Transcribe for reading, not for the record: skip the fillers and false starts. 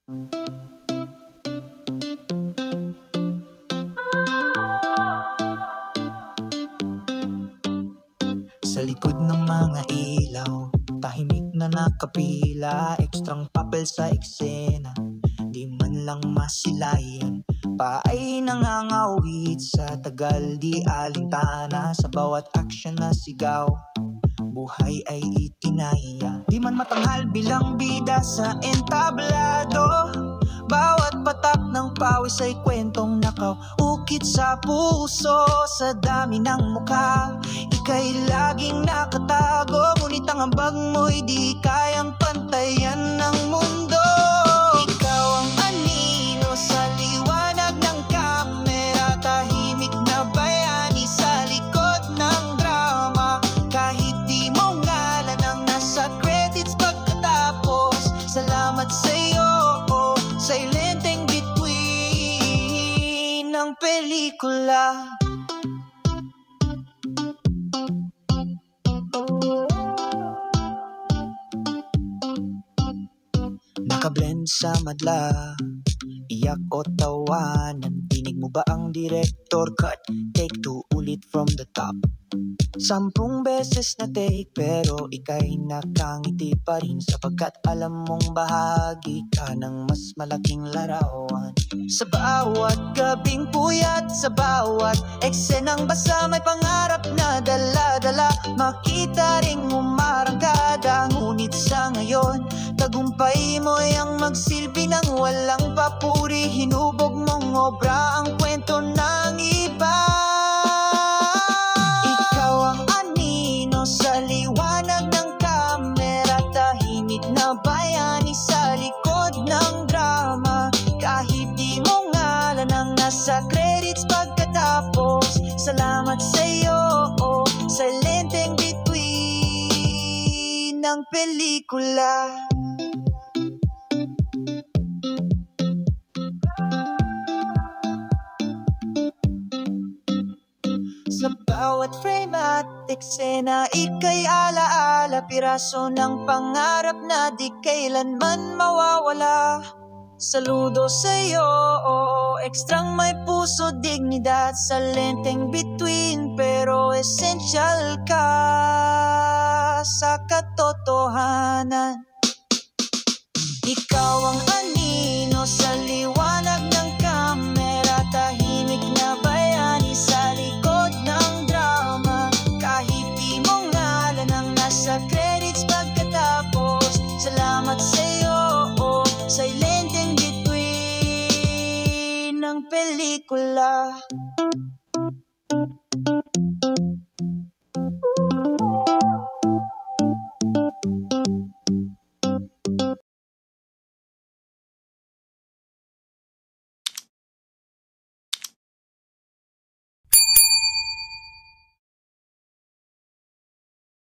Sa likod ng mga ilaw, tahimik na nakapila, ekstrang papel sa eksena, di man lang masilayan. Pa ay nangangawit sa tagal, di alintana, sa bawat aksyon na sigaw, buhay ay itinaya. Di man matanghal bilang bida sa entablado, bawat patak ng pawis ay kwentong nakaukit sa puso. Sa dami ng mukha, ika'y laging nakatago, ngunit ang ambag mo'y di kayang pantayan ng mundo. Ikaw ang anino sa liwanag ng kamera, tahimik na bayani sa likod ng drama. Kahit di mo ngalan ang nasa credits pagkatapos, salamat sa'yo, silenteng between ng pelikula. Nakablend sa madla, iyak o tawanan, dinig mo ba ang director cut? Take 2, ulit from the top. 10 beses na take, pero ika'y nakangiti pa rin, sapagkat alam mong bahagi ka ng mas malaking larawan. Sa bawat gabing puyat, sa bawat eksenang basa, may pangarap na dala-dala, makita ring umarangkada. Ngunit sa ngayon, tagumpay mo'y ang magsilbi ng walang papuri. Hinubog mong obra ang kwento ng iba. Ikaw ang anino sa liwanag ng kamera, tahimik na bayani sa likod ng drama. Kahit di mo ngalan ang nasa credits pagkatapos, salamat sa'yo, silenteng between ng pelikula. Sa bawat frame at eksena, ika'y alaala, piraso ng pangarap na di kailanman mawawala. Saludo sa'yo, ekstrang may puso, dignidad sa lenteng between, pero essential ka sa katotohanan. Ikaw ang anino sa liwanag ng kamera, tahimik na bayani sa likod ng drama. Kahit di mo ngalan ang nasa credits pagkatapos, salamat sa'yo, silenteng between ng pelikula.